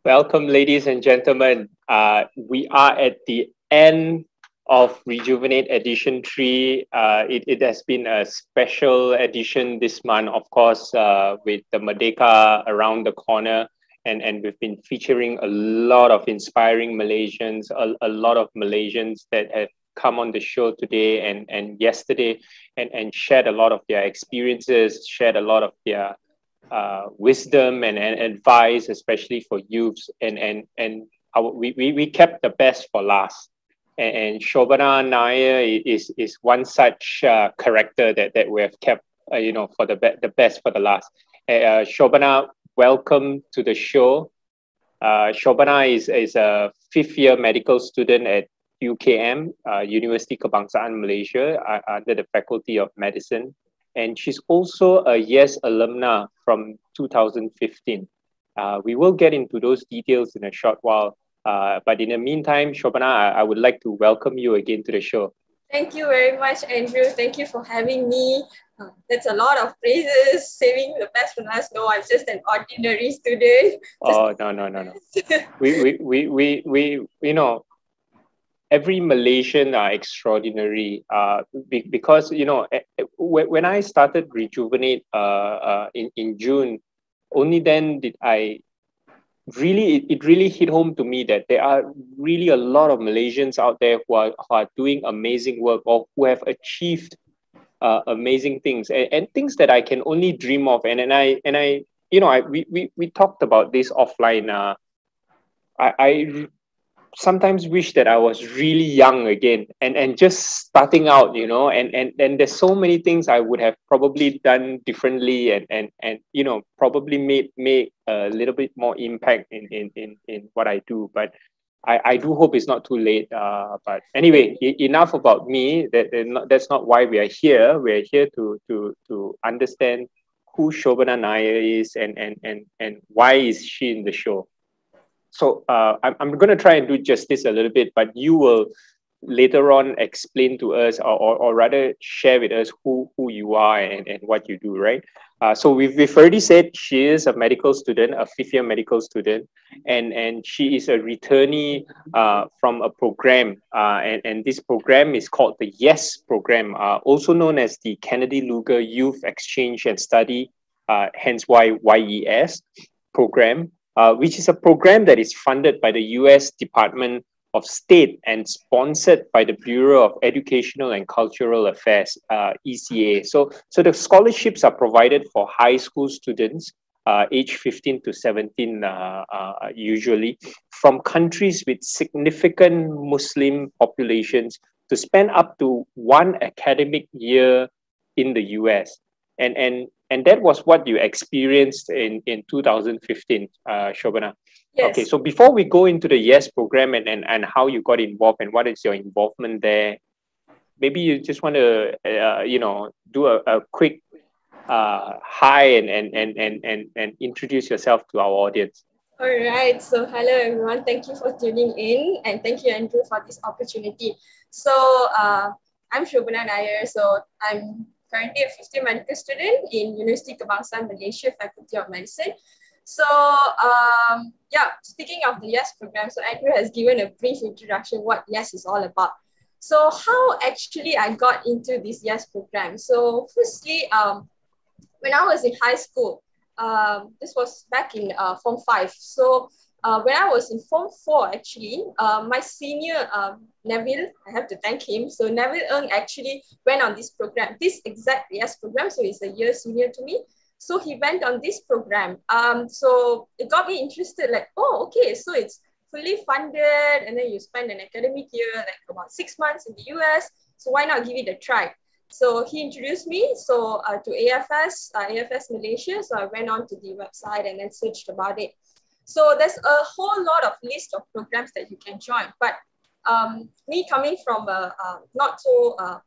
Welcome, ladies and gentlemen. We are at the end of Rejuvenate Edition 3. It has been a special edition this month, of course, with the Merdeka around the corner. And we've been featuring a lot of inspiring Malaysians, a lot of Malaysians that have come on the show today and yesterday and shared a lot of their experiences, shared a lot of their wisdom and advice, especially for youths. We kept the best for last. And Sobanna Nair is one such character that we have kept, for the best for the last. Sobanna, welcome to the show. Sobanna is a fifth year medical student at UKM, University Kebangsaan Malaysia, under the Faculty of Medicine. And she's also a YES alumna from 2015. We will get into those details in a short while. But in the meantime, Sobanna, I would like to welcome you again to the show. Thank you very much, Andrew. Thank you for having me. That's a lot of praises, saving the best for last. No, I'm just an ordinary student. No. we every Malaysian are extraordinary because when I started Rejuvenate in June, only then did I it really hit home to me that there are really a lot of Malaysians out there who are doing amazing work or who have achieved amazing things and things that I can only dream of. We talked about this offline. I sometimes wish that I was really young again and just starting out, and there's so many things I would have probably done differently and probably made a little bit more impact in what I do. But I do hope it's not too late. But anyway, enough about me. That's not why we are here. We're here to understand who Sobanna Nair is and why is she in the show. So I'm going to try and do justice a little bit, but you will later on explain to us or rather share with us who you are and what you do, right? So we've already said she is a medical student, a fifth year medical student, and she is a returnee from a program. And this program is called the YES program, also known as the Kennedy Luger Youth Exchange and Study, hence why YES program. Which is a program that is funded by the US Department of State and sponsored by the Bureau of Educational and Cultural Affairs, ECA. So the scholarships are provided for high school students, age 15 to 17 usually, from countries with significant Muslim populations to spend up to one academic year in the US. And that was what you experienced in 2015, Sobanna. Yes. Okay, so before we go into the YES program and how you got involved and what is your involvement there, maybe you just want to, do a quick hi and introduce yourself to our audience. All right. So hello, everyone. Thank you for tuning in. And thank you, Andrew, for this opportunity. So I'm Sobanna Nair. So I'm currently a fifth year medical student in University Kebangsaan Malaysia, Faculty of Medicine. So speaking of the YES program, so Andrew has given a brief introduction what YES is all about. So how actually I got into this YES program? So firstly, when I was in high school, this was back in Form 5. So when I was in Form 4, actually, my senior, Neville, I have to thank him. So Neville actually went on this program, this exact YES program. So he's a year senior to me. So he went on this program. So it got me interested, like, oh, okay, so it's fully funded and then you spend an academic year, like about 6 months in the US. So why not give it a try? So he introduced me to AFS Malaysia. So I went on to the website and then searched about it. So there's a whole lot of list of programs that you can join. But me coming from a not a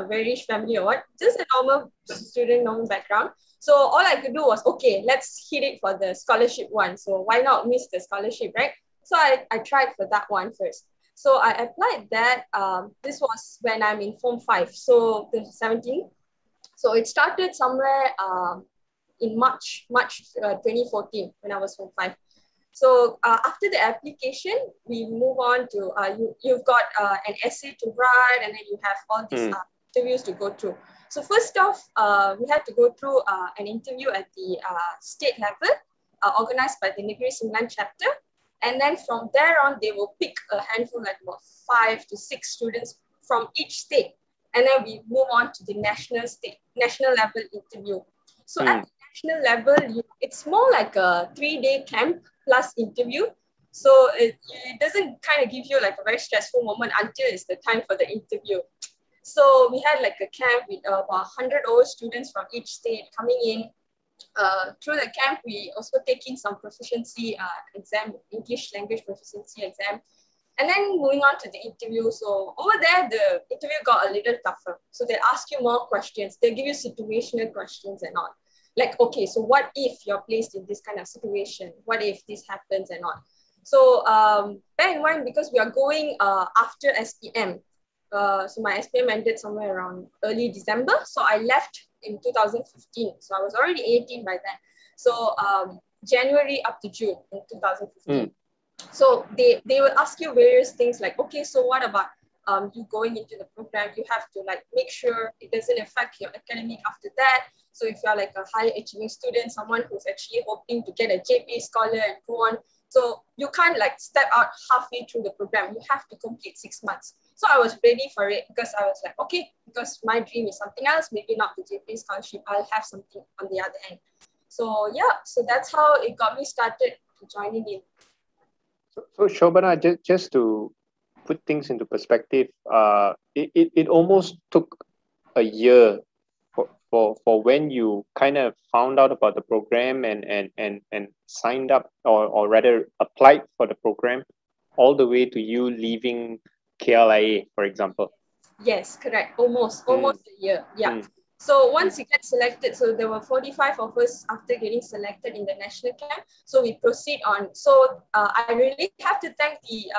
very rich family or what, just a normal student, normal background. So all I could do was, okay, let's hit it for the scholarship one. So why not miss the scholarship, right? So I tried for that one first. So I applied that. This was when I'm in Form 5, so the 17. So it started somewhere in March 2014 when I was Form 5. So after the application, we move on to you've got an essay to write, and then you have all these interviews to go through. So first off, we had to go through an interview at the state level, organized by the Negeri Sembilan chapter. And then from there on, they will pick a handful, like about 5 to 6 students from each state. And then we move on to the national level interview. So at the national level, it's more like a 3-day camp plus interview. So it doesn't kind of give you like a very stressful moment until it's the time for the interview. So we had like a camp with about 100 over students from each state coming in. Through the camp, we also taking some proficiency exam, English language proficiency exam. And then moving on to the interview. So over there, the interview got a little tougher. So they ask you more questions. They give you situational questions and all. Like, okay, so what if you're placed in this kind of situation? What if this happens and all? So bear in mind, because we are going after SPM. So my SPM ended somewhere around early December. So I left in 2015. So I was already 18 by then. So January up to June in 2015. So they will ask you various things like, okay, so what about you going into the program? You have to like make sure it doesn't affect your academic after that. So if you're like a high achieving student, someone who's actually hoping to get a JP scholar and go on, so you can't like step out halfway through the program. You have to complete 6 months. So I was ready for it because I was like, okay, because my dream is something else, maybe not the JP scholarship, I'll have something on the other end. So yeah, so that's how it got me started to joining in. So Sobanna, just to put things into perspective, it almost took a year for when you kind of found out about the program and signed up or rather applied for the program, all the way to you leaving KLIA, for example. Yes, correct. Almost a year. Yeah. So once you get selected, so there were 45 of us after getting selected in the national camp. So we proceed on. So I really have to thank the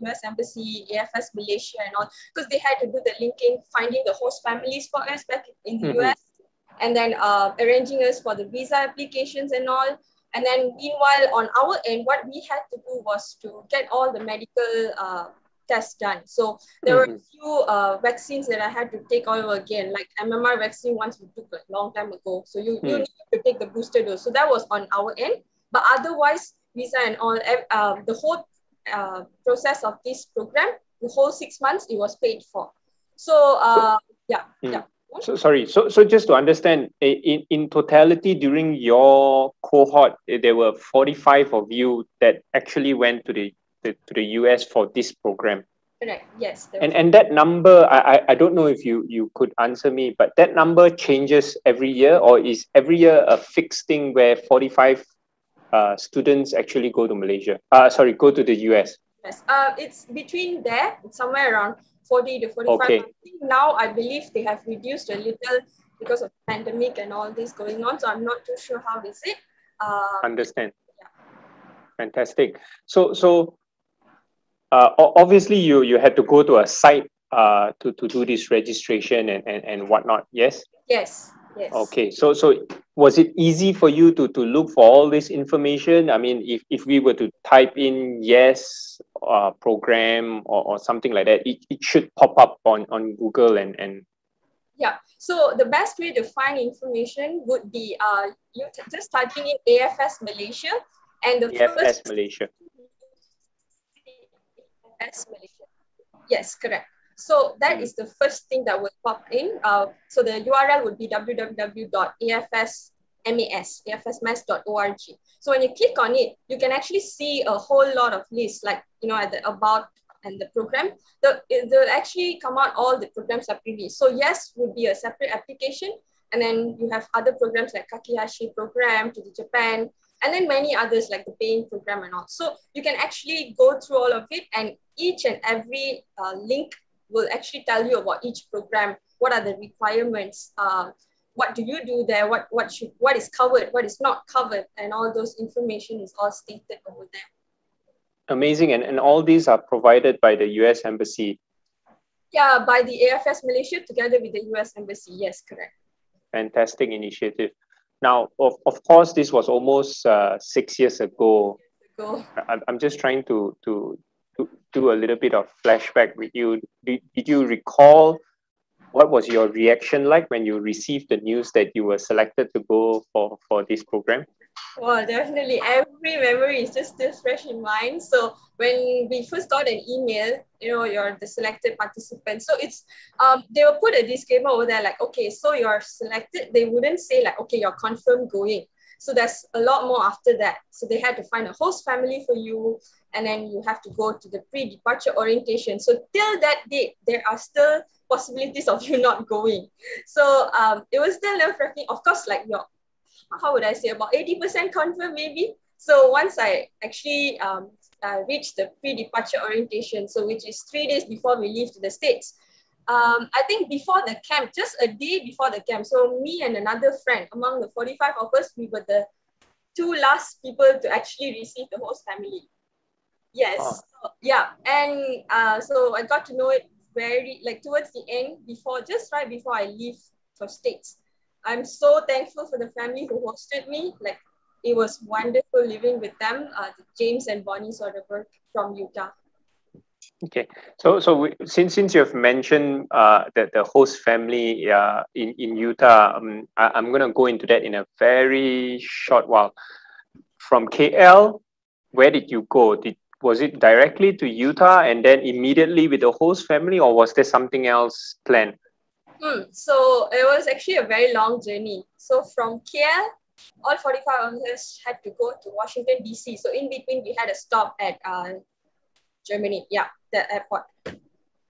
US Embassy, AFS Malaysia and all, because they had to do the linking, finding the host families for us back in the US, and then arranging us for the visa applications and all. And then meanwhile, on our end, what we had to do was to get all the medical tests done. So there were a few vaccines that I had to take all over again, like MMR vaccine once we took a long time ago. So you need to take the booster dose. So that was on our end. But otherwise, visa and all, the whole process of this program, the whole 6 months, it was paid for. So yeah. So sorry. So just to understand, in totality, during your cohort, there were 45 of you that actually went to the US for this program. Correct. Yes. And that number, I don't know if you could answer me, but that number changes every year, or is every year a fixed thing where 45 students actually go to Malaysia? Go to the US. Yes. It's between there. It's somewhere around 40 to 45. Okay. I think now I believe they have reduced a little because of pandemic and all this going on. So I'm not too sure how is it. Understand. Yeah. Fantastic. So obviously you had to go to a site to do this registration and whatnot. Yes. Yes. Okay. So was it easy for you to look for all this information? I mean, if we were to type in program or something like that, it should pop up on Google and yeah. So the best way to find information would be you just typing in AFS Malaysia, and the AFS Malaysia. AFS Malaysia. Yes, correct. So that is the first thing that will pop in. So the URL would be www.afsmas.org. So when you click on it, you can actually see a whole lot of lists, like, at the about and the program. They'll actually come out all the programs separately. So yes would be a separate application. And then you have other programs like Kakihashi program to the Japan, and then many others like the paying program and all. So you can actually go through all of it, and each and every link will actually tell you about each program. What are the requirements? What do you do there? What is covered? What is not covered? And all those information is all stated over there. Amazing. And all these are provided by the US Embassy? Yeah, by the AFS Malaysia together with the US Embassy. Yes, correct. Fantastic initiative. Now, of course, this was almost 6 years ago. go. I'm just trying to do a little bit of flashback with you. Did you recall what was your reaction like when you received the news that you were selected to go for this program? Well, definitely. Every memory is just still fresh in mind. So when we first got an email, you're the selected participant. So it's they will put a disclaimer over there like, okay, so you're selected. They wouldn't say like, okay, you're confirmed going. So there's a lot more after that. So they had to find a host family for you, and then you have to go to the pre-departure orientation. So till that date, there are still possibilities of you not going. So it was still nerve-wracking. Of course, like your how would I say, about 80% confirmed maybe. So once I actually reached the pre-departure orientation, so which is 3 days before we leave to the States, I think before the camp, just a day before the camp, so me and another friend, among the 45 of us, we were the two last people to actually receive the host family. Yes. Oh. So, yeah. And so I got to know it very, like towards the end, just right before I leave for States. I'm so thankful for the family who hosted me. Like, it was wonderful living with them, James and Bonnie Soderbergh from Utah. Okay, since you've mentioned the host family in Utah, I'm gonna go into that in a very short while. From KL, where did you go? Was it directly to Utah and then immediately with the host family, or was there something else planned? So it was actually a very long journey. So from KL, all 45 of us had to go to Washington, D.C. So in between, we had a stop at Germany. Yeah, the airport.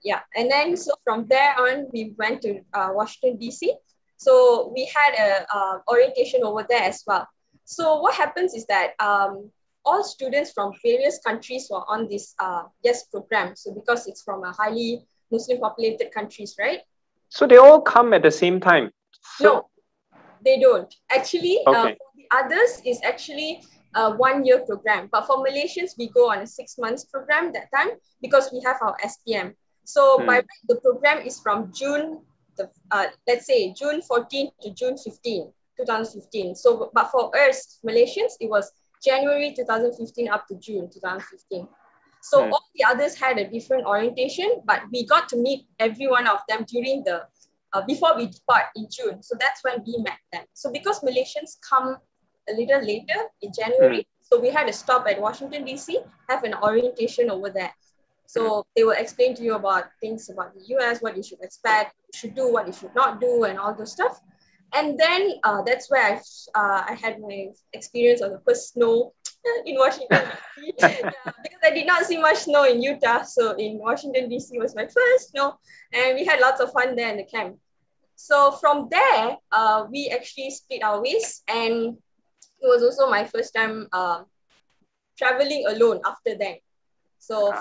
Yeah, and then so from there on, we went to Washington, D.C. So we had a orientation over there as well. So what happens is that all students from various countries were on this YES program. So because it's from a highly Muslim populated countries, right? So they all come at the same time? No, they don't. Actually, okay. For the others is actually a 1-year program. But for Malaysians, we go on a 6 months program that time because we have our SPM. So by right, the program is from June, let's say June 14 to June 15, 2015. So, but for us Malaysians, it was January 2015 up to June 2015. So all the others had a different orientation, but we got to meet every one of them during the before we depart in June. So that's when we met them. So because Malaysians come a little later in January, so we had to stop at Washington, D.C., have an orientation over there. So they will explain to you about things about the US, what you should expect, what you should do, what you should not do, and all those stuff. And then that's where I had my experience of the first snow in Washington, D.C. Because I did not see much snow in Utah. So in Washington, D.C. was my first snow. And we had lots of fun there in the camp. So from there, we actually split our ways. And it was also my first time traveling alone after that. So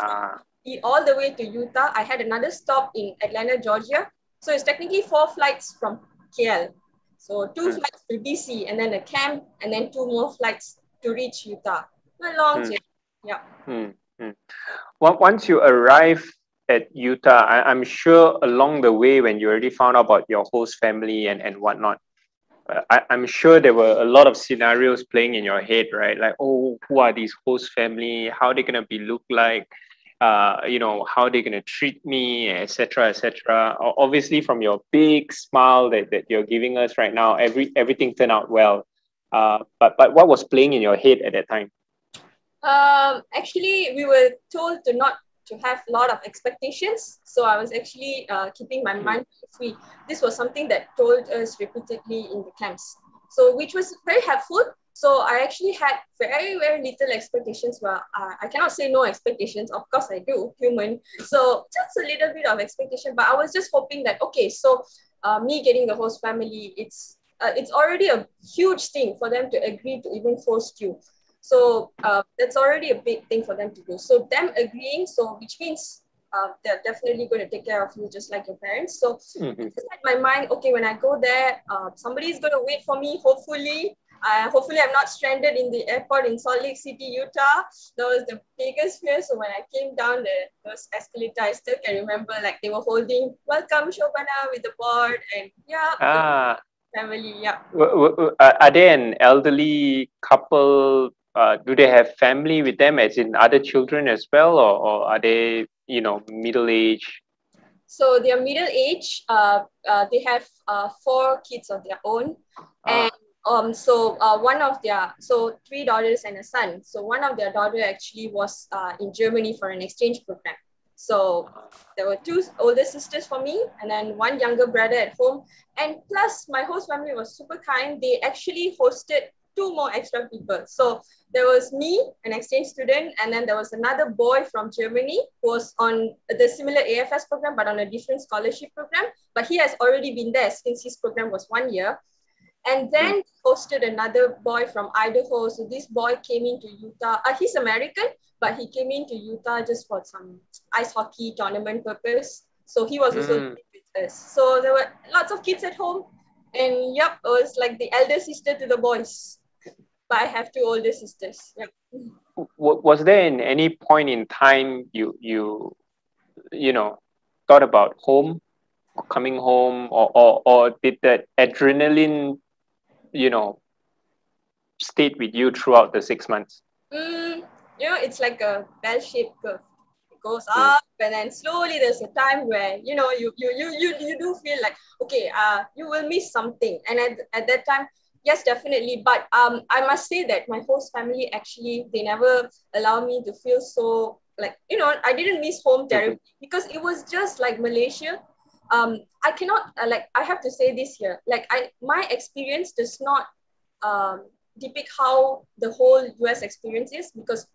all the way to Utah, I had another stop in Atlanta, Georgia. So it's technically 4 flights from KL. So 2 flights to DC, and then a camp, and then 2 more flights to reach Utah. A long journey. Yeah. Once you arrive at Utah, I'm sure along the way when you already found out about your host family and whatnot, I'm sure there were a lot of scenarios playing in your head, right? Like, oh, who are these host family? How are they gonna look like? How they're gonna treat me, etc., etc. Obviously, from your big smile that you're giving us right now, everything turned out well. But what was playing in your head at that time? Actually, we were told not to have a lot of expectations. So I was actually keeping my mind free. This was something that told us repeatedly in the camps. So which was very helpful. So I actually had very, very little expectations. Well, I cannot say no expectations. Of course I do, human. So just a little bit of expectation. But I was just hoping that, okay, so me getting the host family, it's already a huge thing for them to agree to even host you. So that's already a big thing for them to do. So them agreeing, so which means they're definitely going to take care of you just like your parents. So I just had my mind, okay, when I go there, somebody's going to wait for me, hopefully. Hopefully I'm not stranded in the airport in Salt Lake City, Utah. That was the biggest fear. So when I came down those escalator, I still can remember like they were holding, welcome Sobanna with the board, and family, yeah. Are they an elderly couple do they have family with them, as in other children as well, or are they, middle age? So they're middle age. They have four kids of their own, and one of their three daughters and a son. So one of their daughter actually was in Germany for an exchange program. So there were two older sisters for me, and then one younger brother at home. And plus, my host family was super kind. They actually hosted two more extra people. So there was me, an exchange student, and then there was another boy from Germany who was on the similar AFS program, but on a different scholarship program. But he has already been there since his program was 1 year. And then hosted another boy from Idaho. So this boy came into Utah. He's American, but he came into Utah just for some ice hockey tournament purpose. So he was also with us. So there were lots of kids at home. And yep, it was like the elder sister to the boys. But I have two older sisters. Yep. Was there in any point in time you thought about home, coming home, or did that adrenaline stayed with you throughout the 6 months? It's like a bell-shaped curve. It goes up, and then slowly there's a time where you do feel like, okay, you will miss something. And at that time, yes, definitely. But I must say that my host family actually, they never allow me to feel so like, I didn't miss home terribly because it was just like Malaysia. I cannot I have to say this here, my experience does not depict how the whole US experience is, because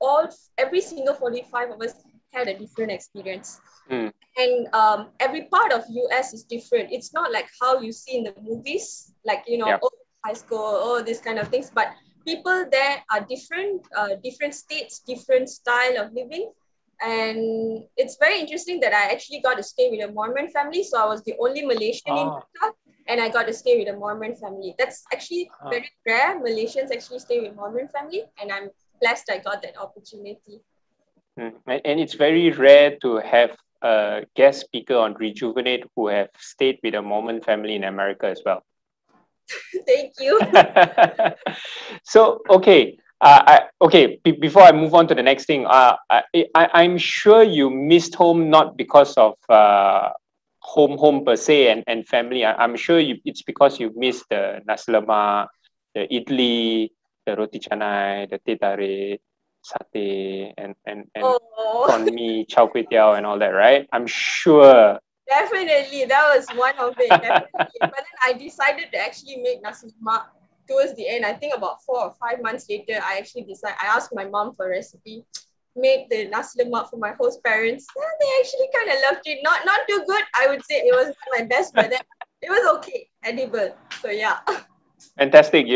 every single 45 of us had a different experience. And every part of US is different. It's not like how you see in the movies, high school, these kind of things, but people there are different, different states, different style of living. And it's very interesting that I actually got to stay with a Mormon family. So I was the only Malaysian in Utah, and I got to stay with a Mormon family. That's actually very rare. Malaysians actually stay with Mormon family, and I'm blessed I got that opportunity. And it's very rare to have a guest speaker on Rejuvenate who have stayed with a Mormon family in America as well. Thank you. So, okay. Before I move on to the next thing, I'm sure you missed home not because of home per se and family. I'm sure it's because you missed the nasi lemak, the idli, the roti canai, the teh tarik, satay, and prawn mee, chao kway teow, and all that, right? I'm sure. Definitely, that was one of it. Definitely. But then I decided to actually make nasi lemak towards the end. I think about 4 or 5 months later, I asked my mom for a recipe, made the nasi lemak for my host parents. Yeah, they actually kind of loved it. Not too good, I would say. It wasn't my best, but then it was okay, edible. So yeah. Fantastic.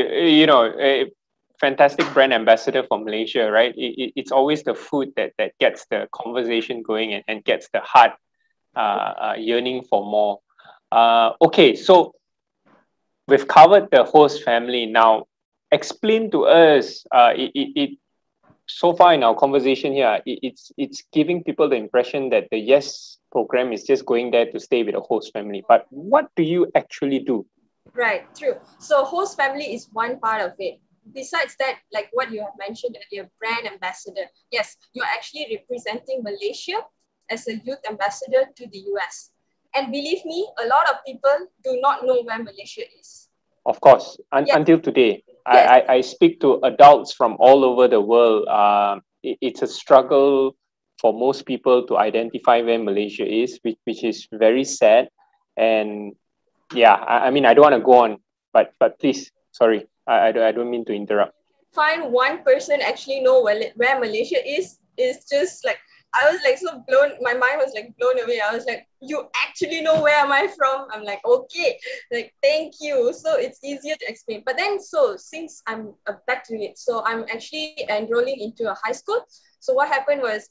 Fantastic brand ambassador for Malaysia, right? It's always the food that gets the conversation going and gets the heart yearning for more. Okay, so we've covered the host family. Now, explain to us. So far in our conversation here, it's giving people the impression that the YES program is just going there to stay with a host family. But what do you actually do? Right, true. So host family is one part of it. Besides that, like what you have mentioned earlier, brand ambassador. Yes, you're actually representing Malaysia as a youth ambassador to the US. And believe me, a lot of people do not know where Malaysia is. Of course, until today. Yes. I speak to adults from all over the world. It's a struggle for most people to identify where Malaysia is, which is very sad. And yeah, I mean, I don't want to go on, but please, sorry, I don't mean to interrupt. Find one person actually know where Malaysia is just like, I was like so blown, my mind was like blown away. I was like, you actually know where am I from? I'm like, okay, like, thank you. So it's easier to explain. But then, so since I'm back to it, so I'm actually enrolling into a high school. So what happened was,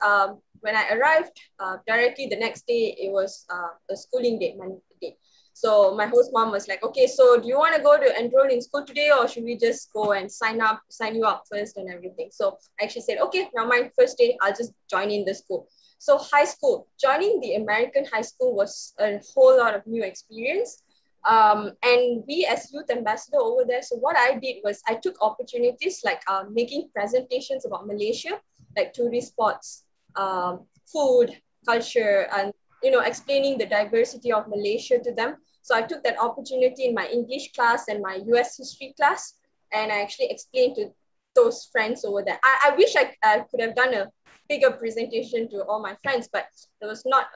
when I arrived, directly the next day, it was a schooling day, Monday. So my host mom was like, okay, so do you want to go to enroll in school today, or should we just go and sign you up first and everything? So I actually said, okay, now my first day, I'll just join in the school. So high school, joining the American high school was a whole lot of new experience. And we as youth ambassador over there, so what I did was I took opportunities like making presentations about Malaysia, like tourist spots, food, culture, and explaining the diversity of Malaysia to them. So I took that opportunity in my English class and my US history class, and I actually explained to those friends over there. I wish I could have done a bigger presentation to all my friends, but there was not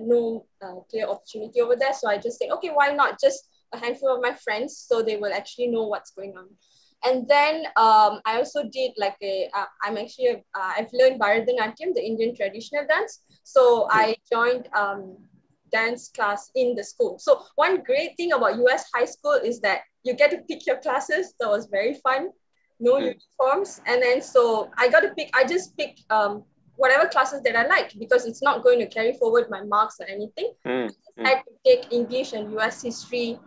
no clear opportunity over there. So I just said, okay, why not just a handful of my friends so they will actually know what's going on. And then I also did like I've learned Bharatanatyam, the Indian traditional dance. So I joined dance class in the school. So one great thing about US high school is that you get to pick your classes. That was very fun. No uniforms. And then so I just picked whatever classes that I liked because it's not going to carry forward my marks or anything. I had to take English and US history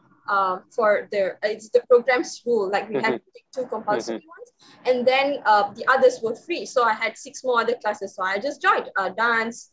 for it's the program's rule. Like we have to take 2 compulsory ones, and then the others were free. So I had 6 more other classes. So I just joined dance,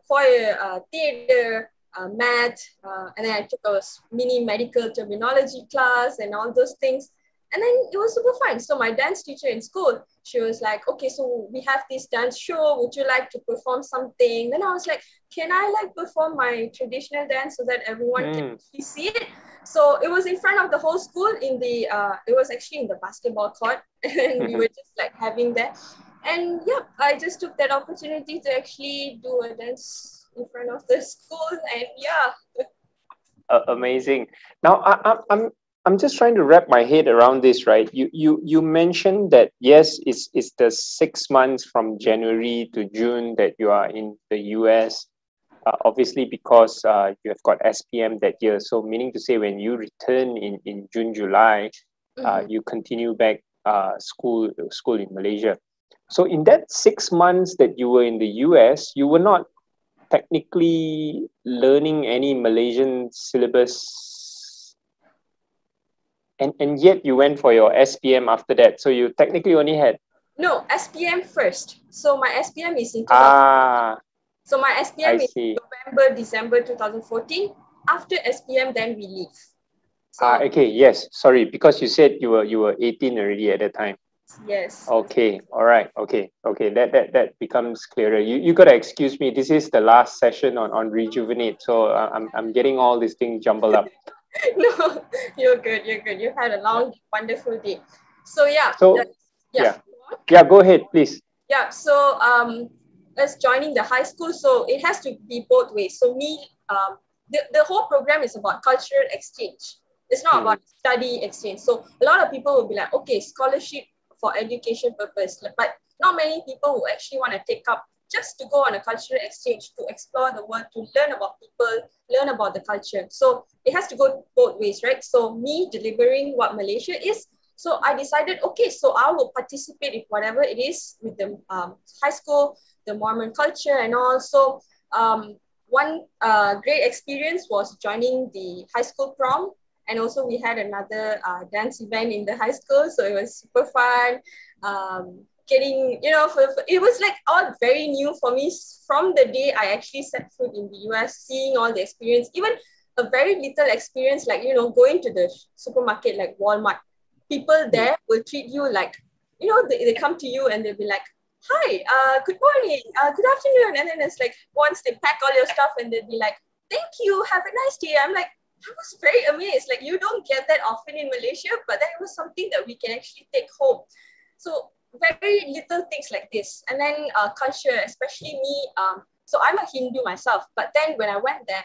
choir, theater, math, and then I took a mini medical terminology class and all those things. And then it was super fun. So my dance teacher in school, she was like, okay, so we have this dance show. Would you like to perform something? Then I was like, can I like perform my traditional dance so that everyone can actually see it? So it was in front of the whole school it was actually in the basketball court. And we were just like having that. And yeah, I just took that opportunity to actually do a dance in front of the school. And yeah. Amazing. Now, I'm just trying to wrap my head around this, right? You mentioned that yes, it's the 6 months from January to June that you are in the US, obviously because you have got SPM that year. So meaning to say, when you return in June, July, you continue back school in Malaysia. So in that 6 months that you were in the US, you were not technically learning any Malaysian syllabus, and yet you went for your SPM after that. So you technically only had SPM first. So my SPM is in 2014. So my SPM is November, December 2014. After SPM, then we leave. So, okay, yes. Sorry, because you said you were 18 already at that time. Yes. Okay. All right. Okay. That becomes clearer. You gotta excuse me. This is the last session on Rejuvenate, so I'm getting all these things jumbled up. No, you're good. You're good. You had a long, wonderful day. So yeah. Go ahead, please. Yeah. So as joining the high school, so it has to be both ways. So the whole program is about cultural exchange. It's not about study exchange. So a lot of people will be like, okay, scholarship for education purpose, but not many people who actually want to take up just to go on a cultural exchange, to explore the world, to learn about people, learn about the culture. So it has to go both ways, right? So me delivering what Malaysia is. So I decided, okay, so I will participate in whatever it is with the high school, the Mormon culture and all. So one great experience was joining the high school prom. And also we had another dance event in the high school. So it was super fun. Getting, it was like all very new for me from the day I actually set foot in the US, seeing all the experience, even a very little experience, like, going to the supermarket like Walmart. People there will treat you like, they come to you and they'll be like, hi, good morning, good afternoon. And then it's like, once they pack all your stuff and they'll be like, thank you, have a nice day. I'm like, I was very amazed. Like, you don't get that often in Malaysia, but that was something that we can actually take home. So very little things like this. And then culture, especially me. So I'm a Hindu myself, but then when I went there,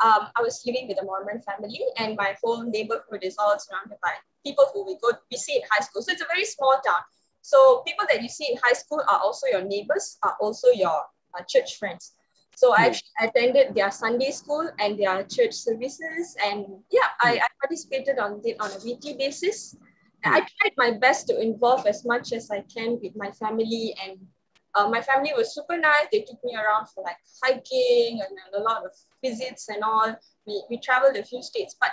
I was living with a Mormon family, and my whole neighborhood is all surrounded by people who we see in high school. So it's a very small town. So people that you see in high school are also your neighbors, are also your church friends. So I actually attended their Sunday school and their church services. And yeah, I participated on it on a weekly basis. I tried my best to involve as much as I can with my family. And my family was super nice. They took me around for like hiking and a lot of visits and all. We traveled a few states. But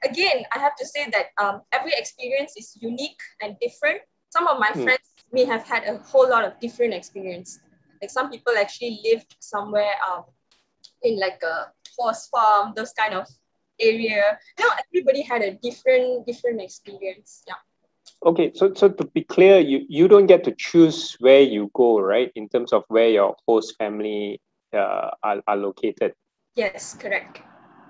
again, I have to say that every experience is unique and different. Some of my friends may have had a whole lot of different experience. Like some people actually lived somewhere in like a horse farm, those kind of area. Everybody had a different experience. Yeah. Okay, so to be clear, you don't get to choose where you go, right? In terms of where your host family are located. Yes, correct.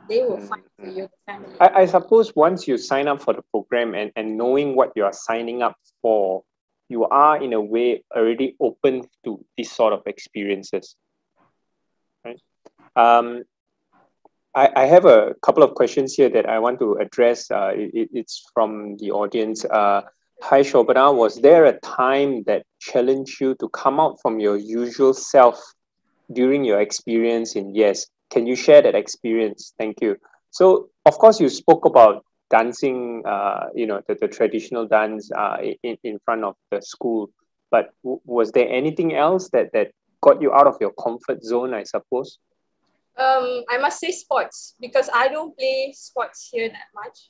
They will find for you the family. I suppose once you sign up for the program and knowing what you are signing up for, you are in a way already open to this sort of experiences, right? I have a couple of questions here that I want to address. It's from the audience. Hi, Sobanna. Was there a time that challenged you to come out from your usual self during your experience in Yes? Can you share that experience? Thank you. So, of course, you spoke about dancing, the traditional dance in front of the school. But was there anything else that got you out of your comfort zone, I suppose? I must say sports, because I don't play sports here that much.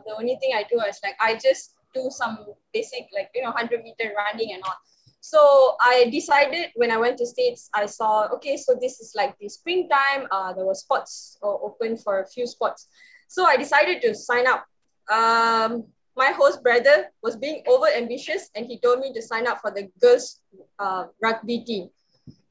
The only thing I do is like I just do some basic 100-meter running and all. So I decided when I went to States, I saw, okay, so this is like the springtime. There were spots open for a few spots. So I decided to sign up. My host brother was being over ambitious and he told me to sign up for the girls rugby team.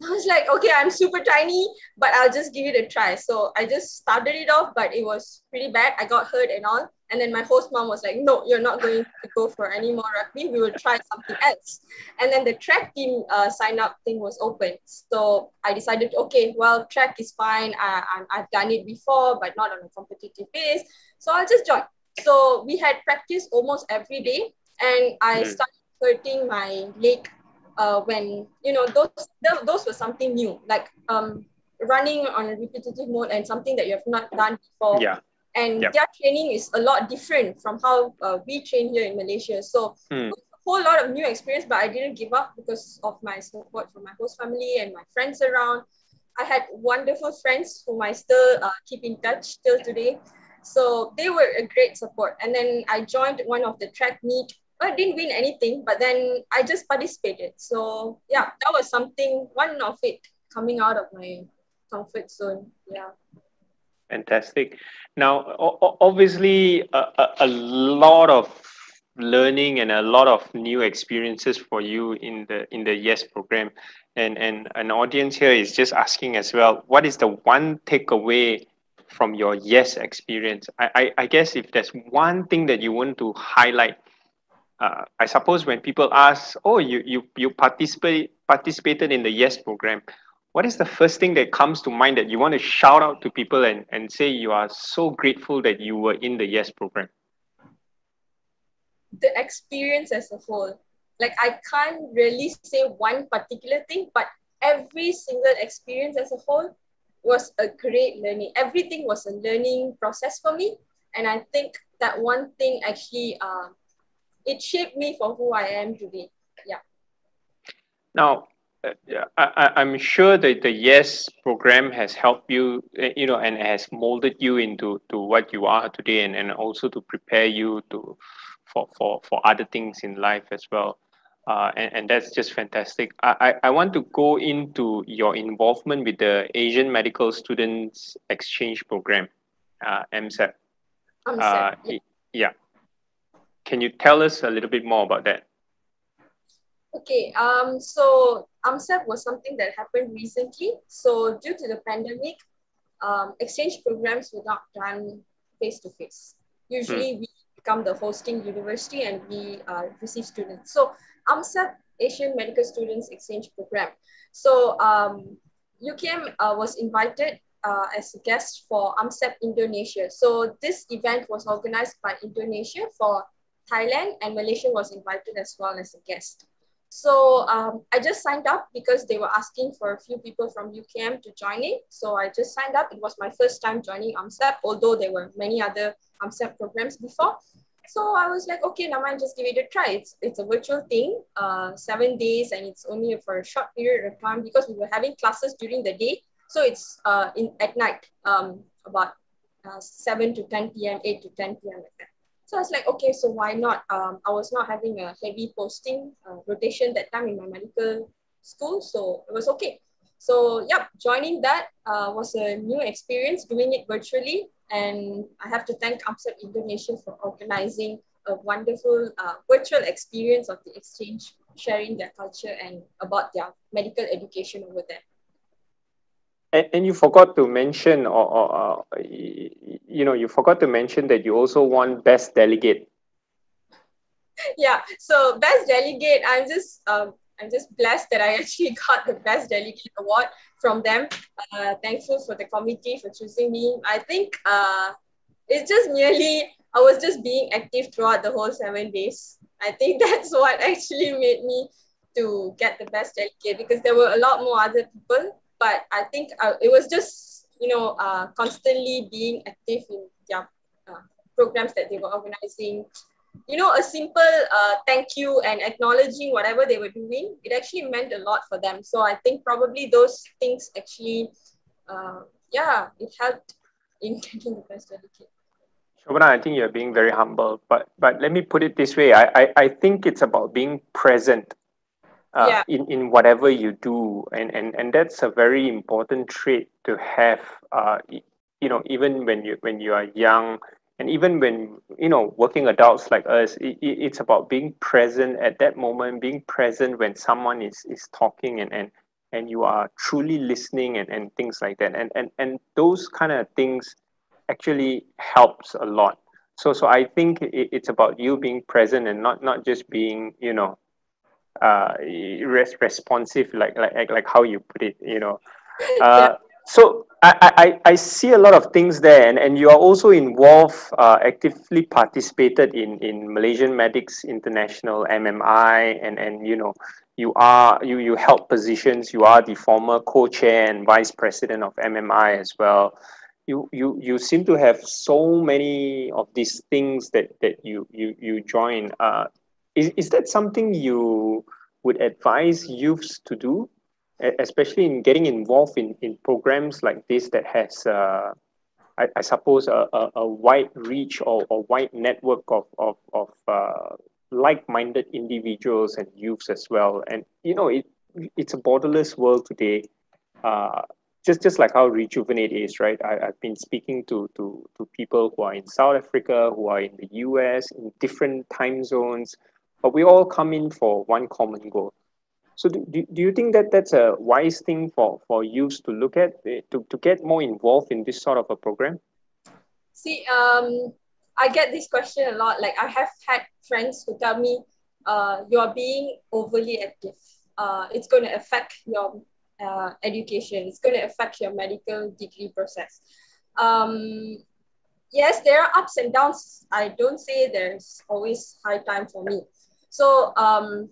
I was like, okay, I'm super tiny, but I'll just give it a try. So I just started it off, but it was pretty bad. I got hurt and all. And then my host mom was like, no, you're not going to go for any more rugby. We will try something else. And then the track team sign up thing was open. So I decided, okay, well, track is fine. I've done it before, but not on a competitive base. So I'll just join. So we had practice almost every day. And I started hurting my leg when those were something new, like running on a repetitive mode and something that you have not done before. And their training is a lot different from how we train here in Malaysia. So it was a whole lot of new experience, but I didn't give up because of my support from my host family and my friends around. I had wonderful friends whom I still keep in touch till today. So they were a great support. And then I joined one of the track meet. I didn't win anything, but then I just participated. So yeah, that was one of it coming out of my comfort zone. Yeah. Fantastic. Now, obviously, a lot of learning and a lot of new experiences for you in the Yes program, and an audience here is just asking as well, what is the one takeaway from your Yes experience? I guess if there's one thing that you want to highlight, I suppose when people ask, oh, you participated in the Yes program, what is the first thing that comes to mind that you want to shout out to people and say you are so grateful that you were in the Yes program? The experience as a whole. Like I can't really say one particular thing, but every single experience as a whole was a great learning. Everything was a learning process for me. And I think that one thing actually it shaped me for who I am today. Yeah. Now, I'm sure that the Yes program has helped you, and has molded you into what you are today, and also to prepare you for other things in life as well. And that's just fantastic. I want to go into your involvement with the Asian Medical Students Exchange Program, MSEP. Yeah. Can you tell us a little bit more about that? Okay, so AMSEP was something that happened recently. So due to the pandemic, exchange programs were not done face-to-face. Usually we become the hosting university and we receive students. So AMSEP, Asian Medical Students Exchange Program. So UKM was invited as a guest for AMSEP Indonesia. So this event was organized by Indonesia for Thailand, and Malaysia was invited as well as a guest. So I just signed up because they were asking for a few people from UKM to join in. So I just signed up. It was my first time joining AMSEP, although there were many other AMSEP programs before. So I was like, okay, now I just give it a try. It's a virtual thing, 7 days, and it's only for a short period of time because we were having classes during the day. So it's at night, about 7 to 10 p.m., 8 to 10 p.m. like that. So I was like, okay, so why not? I was not having a heavy posting rotation that time in my medical school, so it was okay. So, yep, joining that was a new experience, doing it virtually. And I have to thank AMSEP Indonesia for organizing a wonderful virtual experience of the exchange, sharing their culture and about their medical education over there. And you forgot to mention, you forgot to mention that you also won Best Delegate. Yeah, so Best Delegate, I'm just blessed that I actually got the Best Delegate award from them. Thankful for the committee for choosing me. I think it's just merely, I was just being active throughout the whole 7 days. I think that's what actually made me to get the Best Delegate, because there were a lot more other people, but I think it was just, constantly being active in their programs that they were organizing. A simple thank you and acknowledging whatever they were doing, it actually meant a lot for them. So I think probably those things actually, it helped in getting the Best Delegate. Shobana, I think you're being very humble, but let me put it this way. I think it's about being present in whatever you do, and that's a very important trait to have. Even when you are young, and even when working adults like us, it's about being present at that moment, being present when someone is talking, and you are truly listening, and things like that, and those kind of things actually helps a lot. So I think it's about you being present and not just being responsive, like how you put it. Yeah. So I see a lot of things there, and you are also involved, actively participated in Malaysian Medics International MMI, and you held positions. You are the former co-chair and vice president of MMI as well. You seem to have so many of these things that you join. Is that something you would advise youths to do, especially in getting involved in programs like this that has, I suppose, a wide reach, or wide network of like-minded individuals and youths as well? And it's a borderless world today. Uh, just like how Rejuvenate is, right? I've been speaking to people who are in South Africa, who are in the US, in different time zones, but we all come in for one common goal. So do you think that that's a wise thing for youths to look at, to get more involved in this sort of a program? See, I get this question a lot. Like, I have had friends who tell me, you're being overly active. It's going to affect your education. It's going to affect your medical degree process. Yes, there are ups and downs. I don't say there's always high time for me. So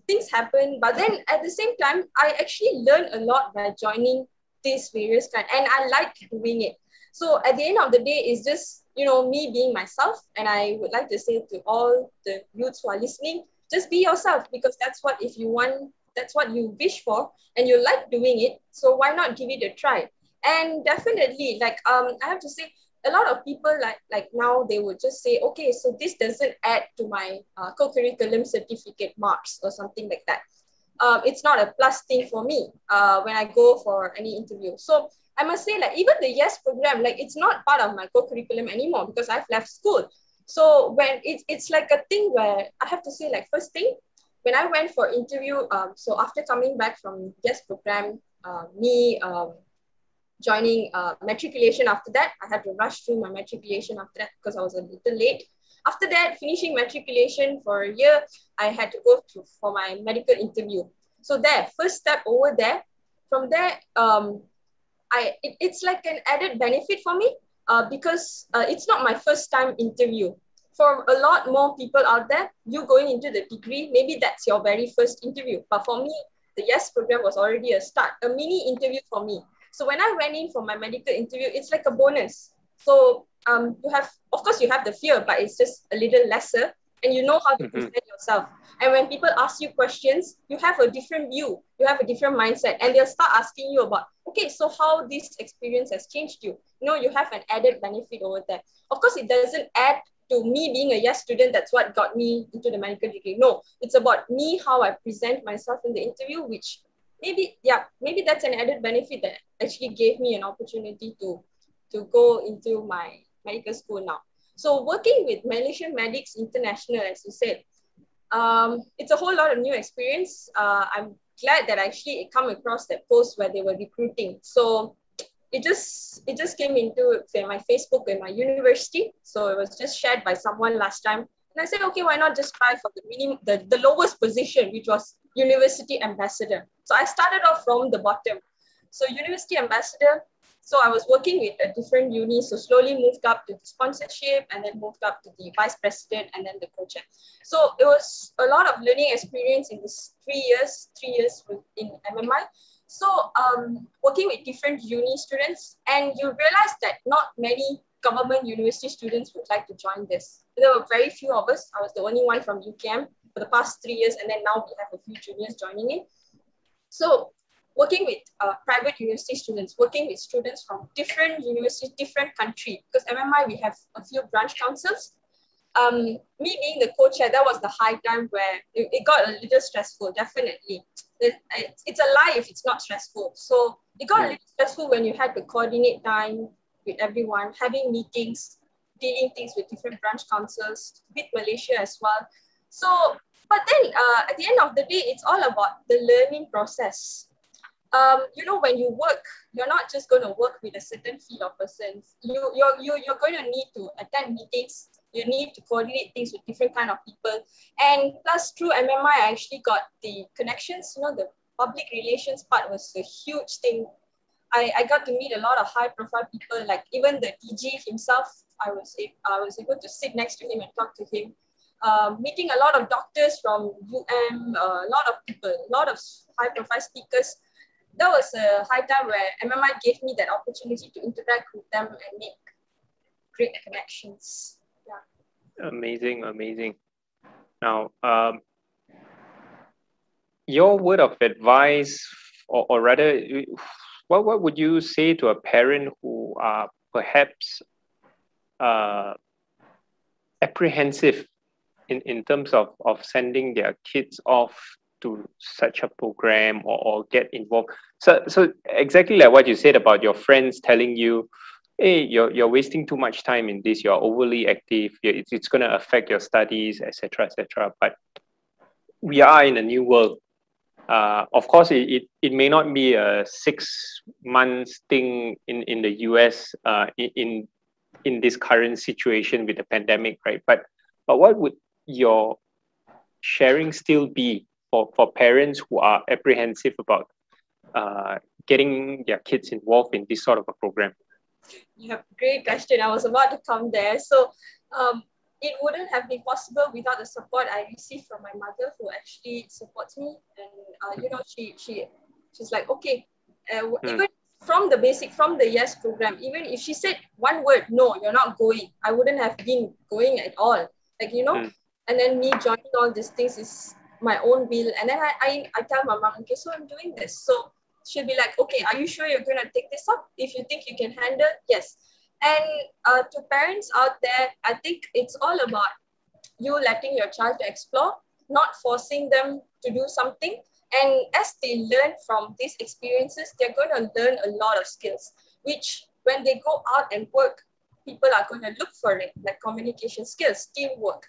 things happen, but then at the same time, I actually learn a lot by joining these various kind, and I like doing it. So at the end of the day, it's just me being myself, and I would like to say to all the youths who are listening, just be yourself, because that's what, if you want, that's what you wish for, and you like doing it. So why not give it a try? And definitely, like I have to say, a lot of people like now they would just say, okay, so this doesn't add to my co-curriculum certificate marks or something like that. It's not a plus thing for me when I go for any interview. So I must say, like, even the YES program, like, it's not part of my co-curriculum anymore because I've left school. So when it's like a thing where I have to say, like, first thing, when I went for interview, so after coming back from YES program, joining matriculation after that. I had to rush through my matriculation after that because I was a little late. After that, finishing matriculation for a year, I had to go for my medical interview. So there, first step over there. From there, it's like an added benefit for me because it's not my first time interview. For a lot more people out there, you going into the degree, maybe that's your very first interview. But for me, the YES program was already a start, a mini interview for me. So when I went in for my medical interview, it's like a bonus. So you have, of course, you have the fear, but it's just a little lesser, and you know how to present yourself. And when people ask you questions, you have a different view, you have a different mindset, and they'll start asking you about, okay, so how this experience has changed you. You have an added benefit over there. Of course, it doesn't add to me being a YES student. That's what got me into the medical degree. No, it's about me, how I present myself in the interview, which maybe that's an added benefit that actually gave me an opportunity to go into my medical school now. So working with Malaysian Medics International, as you said, it's a whole lot of new experience. I'm glad that I actually come across that post where they were recruiting. So it just came into my Facebook and my university. So it was just shared by someone last time. And I said, okay, why not just try for the lowest position, which was university ambassador. So I started off from the bottom. So university ambassador, so I was working with a different uni, so slowly moved up to the sponsorship and then moved up to the vice president and then the co-chair. So it was a lot of learning experience in this 3 years in MMI. So working with different uni students, and you realize that not many government university students would like to join this. There were very few of us. I was the only one from UCAM for the past 3 years, and then now we have a few juniors joining in. So working with private university students, working with students from different universities, different country, because MMI, we have a few branch councils. Me being the co-chair, that was the high time where it got a little stressful, definitely. It's a lie if it's not stressful. So it got a little stressful when you had to coordinate time with everyone, having meetings, dealing things with different branch councils, with Malaysia as well. So, but then at the end of the day, it's all about the learning process. When you work, you're not just going to work with a certain field of persons. You're going to need to attend meetings. You need to coordinate things with different kind of people. And plus, through MMI, I actually got the connections. The public relations part was a huge thing. I got to meet a lot of high-profile people, like even the DG himself. I was able to sit next to him and talk to him. Meeting a lot of doctors from a lot of people, a lot of high-profile speakers. That was a high time where MMI gave me that opportunity to interact with them and make great connections. Yeah. Amazing. Now, your word of advice, or rather, what would you say to a parent who are perhaps apprehensive in terms of sending their kids off to such a program or get involved? So exactly like what you said about your friends telling you, hey, you're wasting too much time in this, you're overly active, it's going to affect your studies, etc. But we are in a new world. Of course, it may not be a 6 months thing in the US in this current situation with the pandemic, right? But what would your sharing still be for parents who are apprehensive about getting their kids involved in this sort of a program? Yeah, great question. I was about to come there. So it wouldn't have been possible without the support I received from my mother, who actually supports me. And she's like, okay, even from the YES program, even if she said one word, no, you're not going, I wouldn't have been going at all. And then me joining all these things is my own will. And then I tell my mom, okay, so I'm doing this. So she'll be like, okay, are you sure you're going to take this up? If you think you can handle, yes. And to parents out there, I think it's all about you letting your child to explore, not forcing them to do something. And as they learn from these experiences, they're going to learn a lot of skills, which when they go out and work, people are going to look for it, like communication skills, teamwork,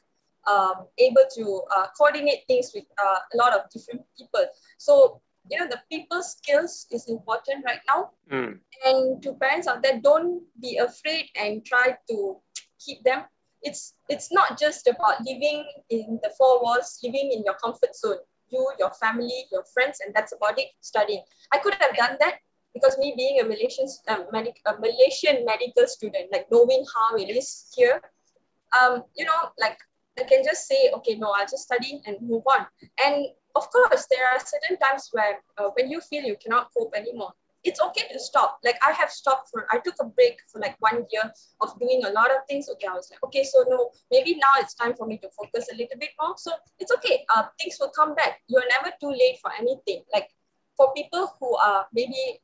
able to coordinate things with a lot of different people. So, the people skills is important right now. And to parents out there, don't be afraid and try to keep them. It's not just about living in the four walls, living in your comfort zone. You, your family, your friends, and that's about it, studying. I could have done that because me being a Malaysian medical student, like knowing how it is here, like I can just say, okay, no, I'll just study and move on. And of course, there are certain times where when you feel you cannot cope anymore, it's okay to stop. Like I took a break for like 1 year of doing a lot of things. Okay, I was like, okay, so no, maybe now it's time for me to focus a little bit more. So it's okay. Things will come back. You're never too late for anything. Like for people who are maybe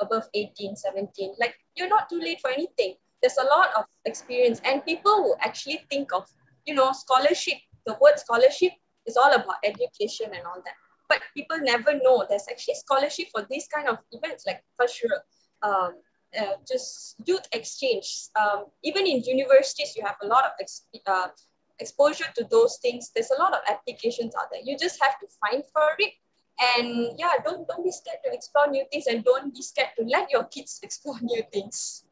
above 18, 17, like you're not too late for anything. There's a lot of experience, and people who actually think of, scholarship. The word scholarship is all about education and all that. But people never know there's actually scholarship for these kind of events, like for sure. just youth exchange. Even in universities, you have a lot of exposure to those things. There's a lot of applications out there. You just have to find for it. And yeah, don't be scared to explore new things, and don't be scared to let your kids explore new things.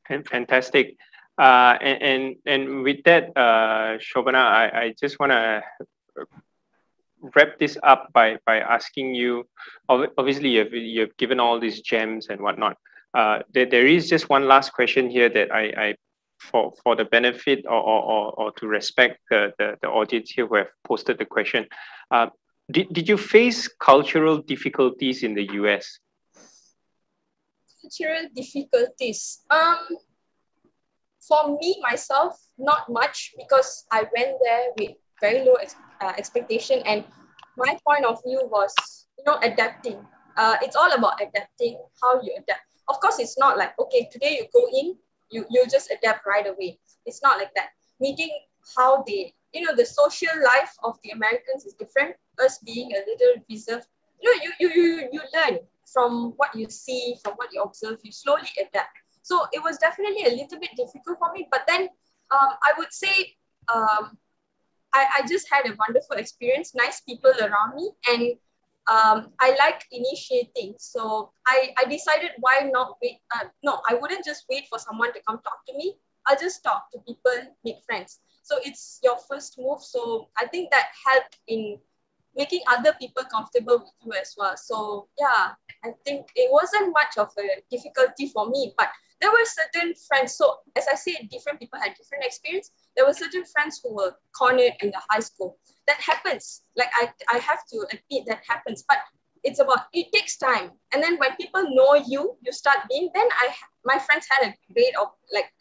Fantastic. And with that, Sobanna, I just want to wrap this up by asking you. Obviously, you've given all these gems and whatnot. There is just one last question here that I for the benefit or to respect the audience here who have posted the question. Did you face cultural difficulties in the US? Cultural difficulties. For me, myself, not much, because I went there with very low expectation, and my point of view was, adapting. It's all about adapting, how you adapt. Of course, it's not like, okay, today you go in, you just adapt right away. It's not like that. Meeting how they, the social life of the Americans is different. Us being a little reserved, you learn from what you see, from what you observe, you slowly adapt. So it was definitely a little bit difficult for me, but then I would say I just had a wonderful experience, nice people around me, and I like initiating. So I decided, why not wait? No, I wouldn't just wait for someone to come talk to me. I'll just talk to people, make friends. So it's your first move. So I think that helped in making other people comfortable with you as well. So yeah, I think it wasn't much of a difficulty for me, but there were certain friends. So as I said, different people had different experience. There were certain friends who were cornered in the high school. That happens. Like I have to admit that happens, but it takes time. And then when people know you, you start being, then my friends had a great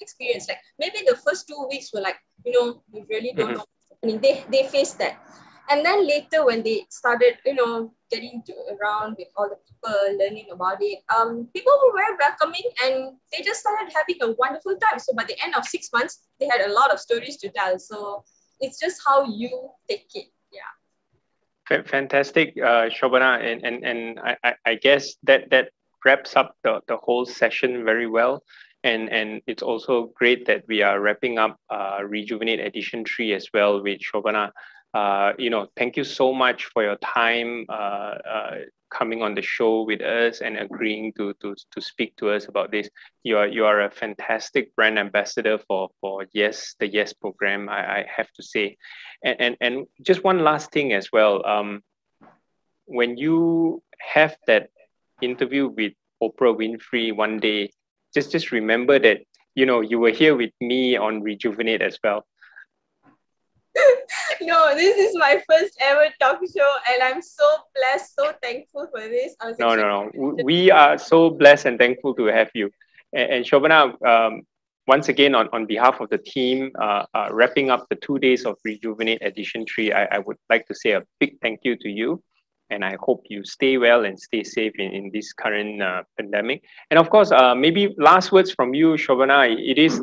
experience. Like maybe the first 2 weeks were like, we really don't know what's happening. They faced that. And then later when they started, getting around with all the people, learning about it, people were very welcoming, and they just started having a wonderful time. So by the end of 6 months, they had a lot of stories to tell. So it's just how you take it. Yeah. Fantastic, Sobanna, and I guess that wraps up the whole session very well. And it's also great that we are wrapping up Rejuvenate Edition 3 as well with Sobanna. Thank you so much for your time coming on the show with us and agreeing to speak to us about this. You are a fantastic brand ambassador for Yes, the Yes program, I have to say. And just one last thing as well. When you have that interview with Oprah Winfrey one day, just remember that you were here with me on Rejuvenate as well. No, this is my first ever talk show, and I'm so blessed, so thankful for this. No. We are so blessed and thankful to have you. And Sobanna, once again, on behalf of the team, wrapping up the 2 days of Rejuvenate Edition 3, I would like to say a big thank you to you. And I hope you stay well and stay safe in this current pandemic. And of course, maybe last words from you, Sobanna. It is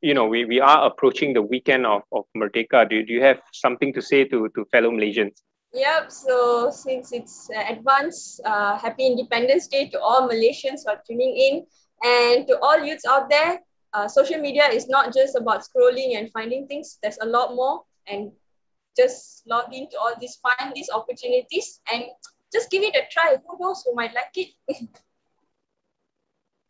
we are approaching the weekend of Merdeka. Do you have something to say to fellow Malaysians? Yep, so since it's advance, happy Independence Day to all Malaysians who are tuning in, and to all youths out there. Social media is not just about scrolling and finding things. There's a lot more, and just log into all these, find these opportunities, and just give it a try. Who knows, who might like it.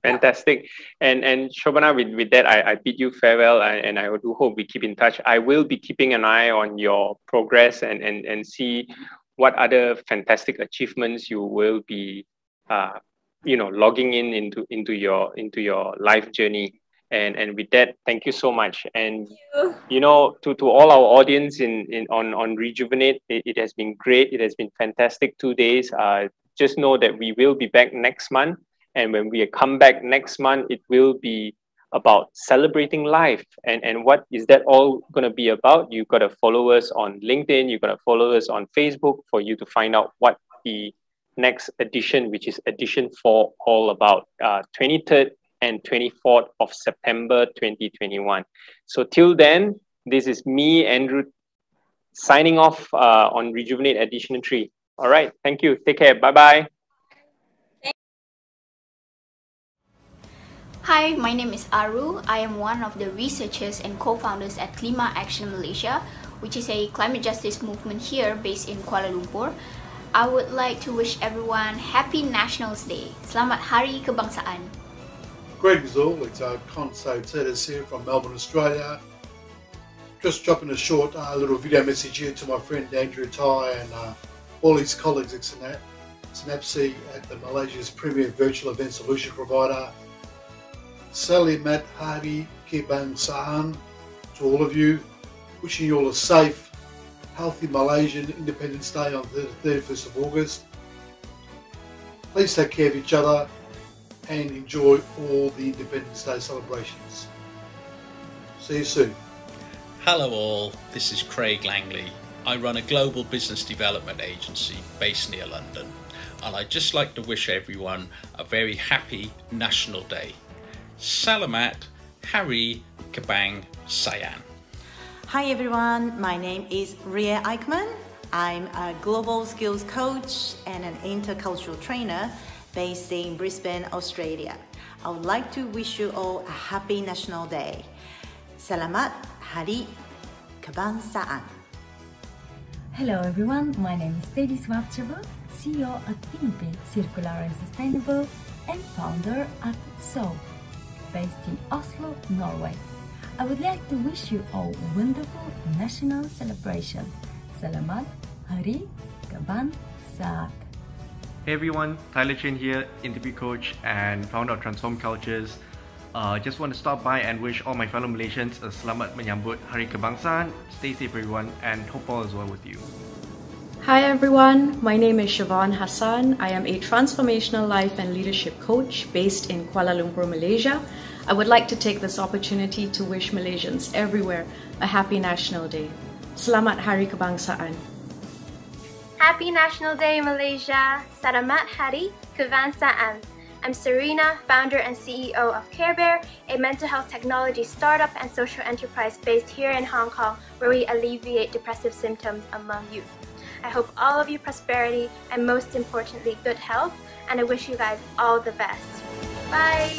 Fantastic. And Sobanna, with that, I bid you farewell, and I do hope we keep in touch. I will be keeping an eye on your progress and see what other fantastic achievements you will be logging into your life journey. And with that, thank you so much. And to all our audience on Rejuvenate, it has been great. It has been fantastic 2 days. Just know that we will be back next month. And when we come back next month, it will be about celebrating life. And what is that all going to be about? You've got to follow us on LinkedIn. You've got to follow us on Facebook for you to find out what the next edition, which is edition 4, all about. 23rd and 24th of September 2021. So till then, this is me, Andrew, signing off on Rejuvenate Edition 3. All right. Thank you. Take care. Bye-bye. Hi, my name is Aru. I am one of the researchers and co-founders at Klima Action Malaysia, which is a climate justice movement here based in Kuala Lumpur. I would like to wish everyone Happy Nationals Day. Selamat Hari Kebangsaan. Greetings all, it's Conso Titus here from Melbourne, Australia. Just dropping a short little video message here to my friend Andrew Tai and all his colleagues at SNAPC at the Malaysia's premier virtual event solution provider. Selamat Hari Kebangsaan to all of you. Wishing you all a safe, healthy Malaysian Independence Day on the 31st of August. Please take care of each other and enjoy all the Independence Day celebrations. See you soon. Hello all, this is Craig Langley. I run a global business development agency based near London, and I'd just like to wish everyone a very happy National Day. Selamat Hari Kebangsaan. Hi everyone, my name is Ria Eichmann. I'm a global skills coach and an intercultural trainer based in Brisbane, Australia. I would like to wish you all a happy National Day. Selamat Hari Kebangsaan. Hello everyone, my name is SLAVCHEVA, CEO at Innovate Circular and Sustainable and founder at SO, based in Oslo, Norway. I would like to wish you a wonderful national celebration. Selamat Hari Kebangsaan. Hey everyone, Tyler Chin here, interview coach and founder of Transform Cultures. Just want to stop by and wish all my fellow Malaysians a selamat menyambut Hari Kebangsaan. Stay safe everyone and hope all is well with you. Hi everyone, my name is Siobhan Hassan. I am a transformational life and leadership coach based in Kuala Lumpur, Malaysia. I would like to take this opportunity to wish Malaysians everywhere a happy National Day. Selamat Hari Kebangsaan. Happy National Day, Malaysia. Selamat Hari Kebangsaan. I'm Serena, founder and CEO of Care Bear, a mental health technology startup and social enterprise based here in Hong Kong, where we alleviate depressive symptoms among youth. I hope all of you prosperity and most importantly, good health, and I wish you guys all the best. Bye!